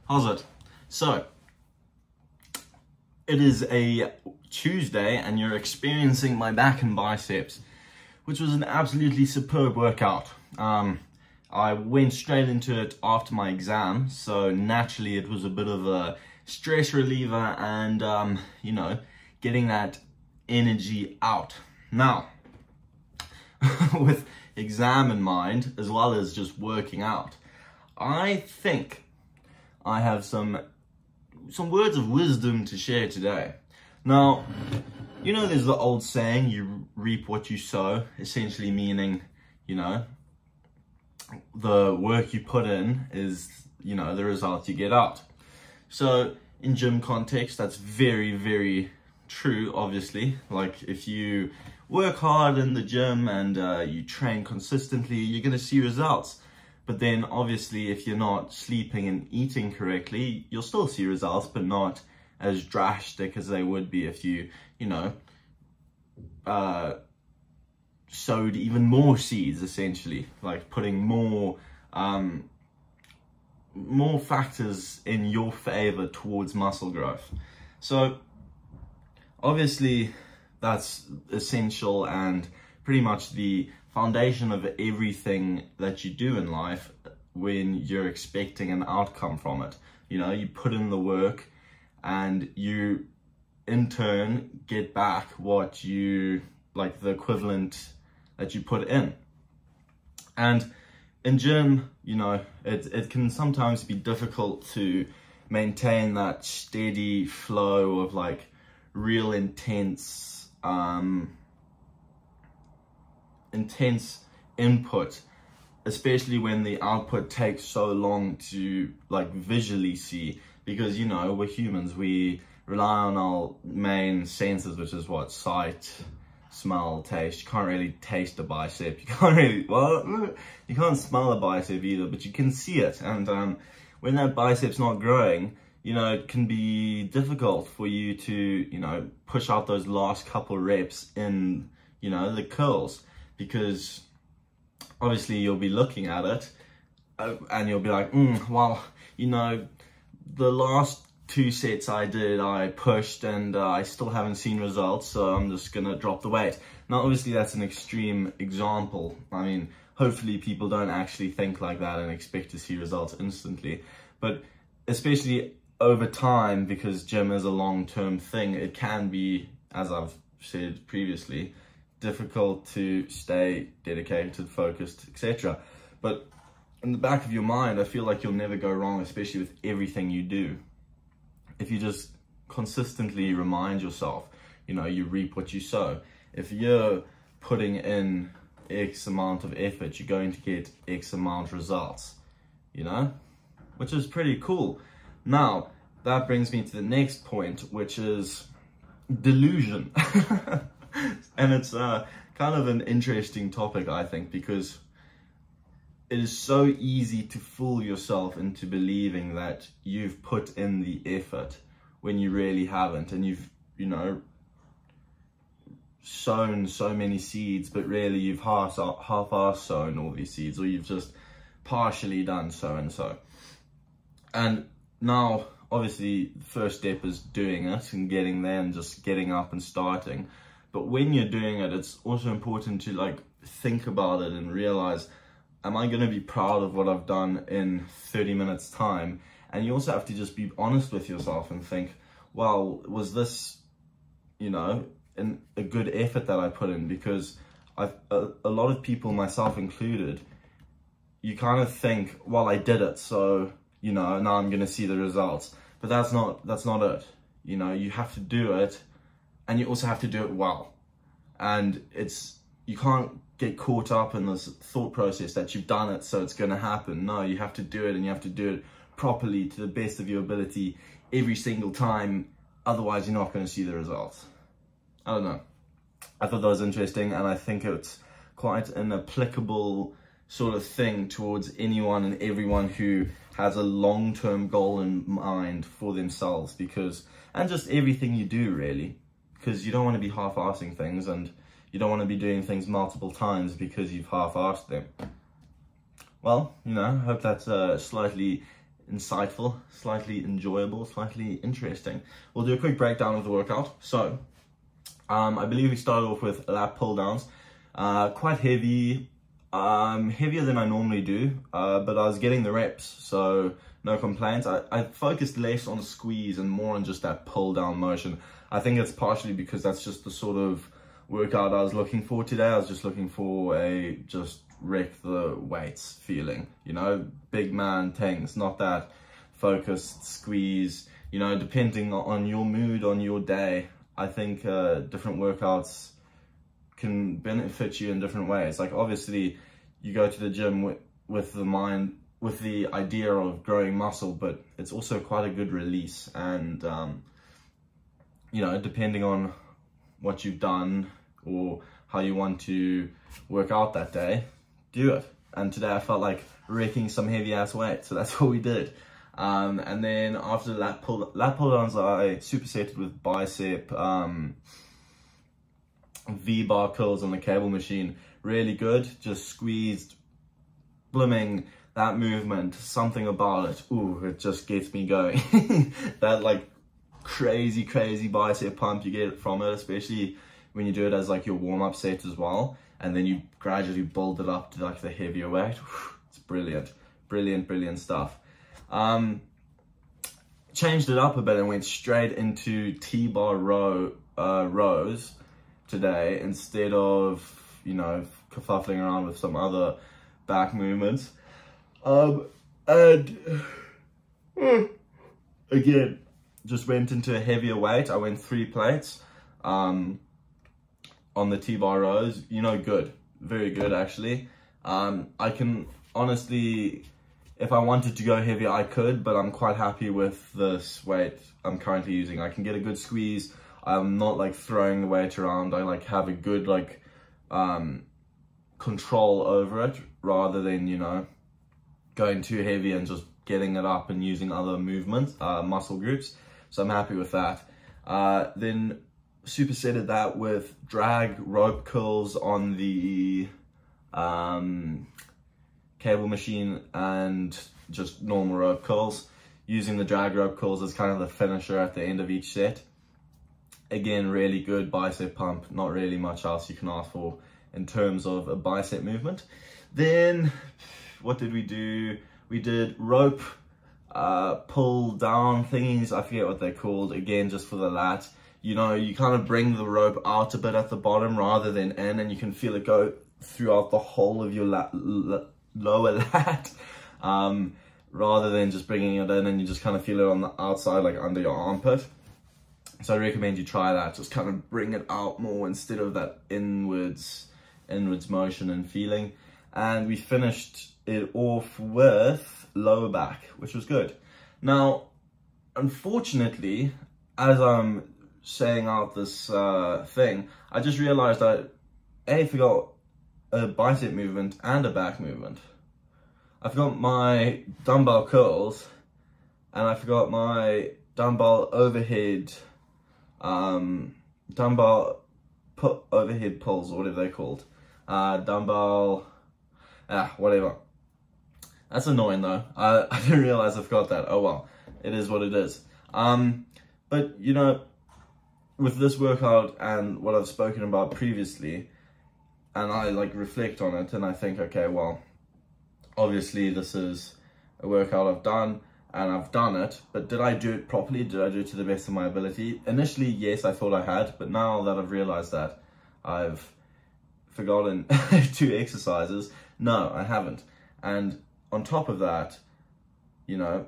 How's it? So, it is a Tuesday and you're experiencing my back and biceps, which was an absolutely superb workout. I went straight into it after my exam, so naturally it was a bit of a stress reliever and, you know, getting that energy out. Now, with exam in mind, as well as just working out, I think I have some words of wisdom to share today. Now, you know, there's the old saying, you reap what you sow, essentially meaning, you know, the work you put in is, you know, the result you get out. So in gym context, that's very, very true, obviously. Like if you work hard in the gym and you train consistently, you're going to see results. But then obviously if you're not sleeping and eating correctly, you'll still see results, but not as drastic as they would be if you, you know, sowed even more seeds, essentially, like putting more factors in your favor towards muscle growth. So obviously that's essential and pretty much the foundation of everything that you do in life when you're expecting an outcome from it. You know, you put in the work and you in turn get back what you, like the equivalent that you put in. And in gym, you know, it can sometimes be difficult to maintain that steady flow of like real intense input, especially when the output takes so long to like visually see, because, you know, we're humans, we rely on our main senses, which is what? Sight, smell, taste. You can't really taste a bicep, you can't really, well, you can't smell a bicep either, but you can see it. And when that bicep's not growing, you know, it can be difficult for you to, you know, push out those last couple reps in, you know, the curls, because obviously you'll be looking at it and you'll be like, well, you know, the last 2 sets I did, I pushed and I still haven't seen results, so I'm just gonna drop the weight. Now obviously that's an extreme example. I mean, hopefully people don't actually think like that and expect to see results instantly, but especially over time, because gym is a long-term thing, it can be, as I've said previously, difficult to stay dedicated, focused, etc. But in the back of your mind, I feel like you'll never go wrong, especially with everything you do, if you just consistently remind yourself, you know, you reap what you sow. If you're putting in X amount of effort, you're going to get X amount of results, you know, which is pretty cool. Now, that brings me to the next point, which is delusion. And it's kind of an interesting topic, I think, because it is so easy to fool yourself into believing that you've put in the effort when you really haven't, and you've, you know, sown so many seeds, but really you've half-assed sown all these seeds, or you've just partially done so and so. And now, obviously, the first step is doing it and getting there and just getting up and starting. But when you're doing it, it's also important to like think about it and realize, am I going to be proud of what I've done in 30 minutes time? And you also have to just be honest with yourself and think, well, was this, you know, a good effort that I put in? Because a lot of people, myself included, you kind of think, well, I did it, so, you know, now I'm going to see the results. But that's not it. You know, you have to do it, and you also have to do it well. And you can't get caught up in this thought process that you've done it, so it's going to happen. No, you have to do it, and you have to do it properly to the best of your ability every single time. Otherwise, you're not going to see the results. I don't know. I thought that was interesting, and I think it's quite an applicable sort of thing towards anyone and everyone who has a long-term goal in mind for themselves, because, and just everything you do really, because you don't want to be half-assing things, and you don't want to be doing things multiple times because you've half-assed them. Well, you know, I hope that's slightly insightful, slightly enjoyable, slightly interesting. We'll do a quick breakdown of the workout. So, I believe we started off with lat pull downs, quite heavy, heavier than I normally do, but I was getting the reps, so no complaints. I focused less on squeeze and more on just that pull down motion. I think it's partially because that's just the sort of workout I was looking for today. I was just looking for a just wreck the weights feeling, you know, big man things, not that focused squeeze, you know, depending on your mood, on your day. I think different workouts can benefit you in different ways. Like, obviously you go to the gym with the mind, with the idea of growing muscle, but it's also quite a good release. And you know, depending on what you've done or how you want to work out that day, do it. And today I felt like wrecking some heavy ass weight, so that's what we did. And then after lat pull downs, I supersetted with bicep V-bar curls on the cable machine. Really good, just squeezed, blimming, that movement, something about it, ooh, it just gets me going. That like crazy bicep pump you get from it, especially when you do it as like your warm-up set as well, and then you gradually build it up to like the heavier weight. It's brilliant stuff. Changed it up a bit and went straight into T-bar rows today, instead of, you know, kerfuffling around with some other back movements. And again, just went into a heavier weight. I went 3 plates on the T-bar rows. You know, good, very good actually. I can honestly, if I wanted to go heavier, I could, but I'm quite happy with this weight I'm currently using. I can get a good squeeze. I'm not like throwing the weight around. I like have a good like control over it, rather than, you know, going too heavy and just getting it up and using other movements, muscle groups. So I'm happy with that. Then supersetted that with drag rope curls on the cable machine and just normal rope curls, using the drag rope curls as kind of the finisher at the end of each set. Again, really good bicep pump, not really much else you can ask for in terms of a bicep movement. Then what did we do? We did rope pull down thingies, I forget what they're called, again just for the lat. You know, you kind of bring the rope out a bit at the bottom rather than in, and you can feel it go throughout the whole of your lower lat, rather than just bringing it in and you just kind of feel it on the outside, like under your armpit. So I recommend you try that, just kind of bring it out more instead of that inwards motion and feeling. And we finished it off with lower back, which was good. Now, unfortunately, as I'm saying out this thing, I just realized that I forgot a bicep movement and a back movement. I forgot my dumbbell curls, and I forgot my dumbbell overhead overhead pulls, or whatever they're called. Whatever. That's annoying though. I didn't realize I forgot that. Oh well, it is what it is. But you know, with this workout and what I've spoken about previously, and I like reflect on it and I think, okay, well, obviously this is a workout I've done and I've done it, but did I do it properly? Did I do it to the best of my ability? Initially, yes, I thought I had, but now that I've realized that I've forgotten 2 exercises, no, I haven't. And on top of that, you know,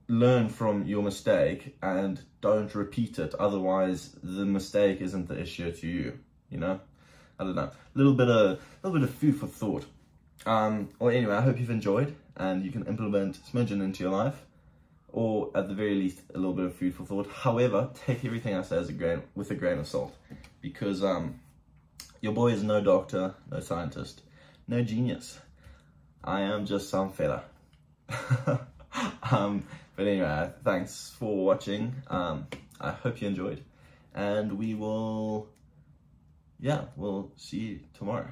learn from your mistake and don't repeat it. Otherwise, the mistake isn't the issue to you, you know? I don't know. A little bit of food for thought. Well, anyway, I hope you've enjoyed and you can implement smidgen into your life, or at the very least, a little bit of food for thought. However, take everything I say as with a grain of salt, because your boy is no doctor, no scientist, no genius. I am just some fella. But anyway, thanks for watching. I hope you enjoyed, and we'll see you tomorrow.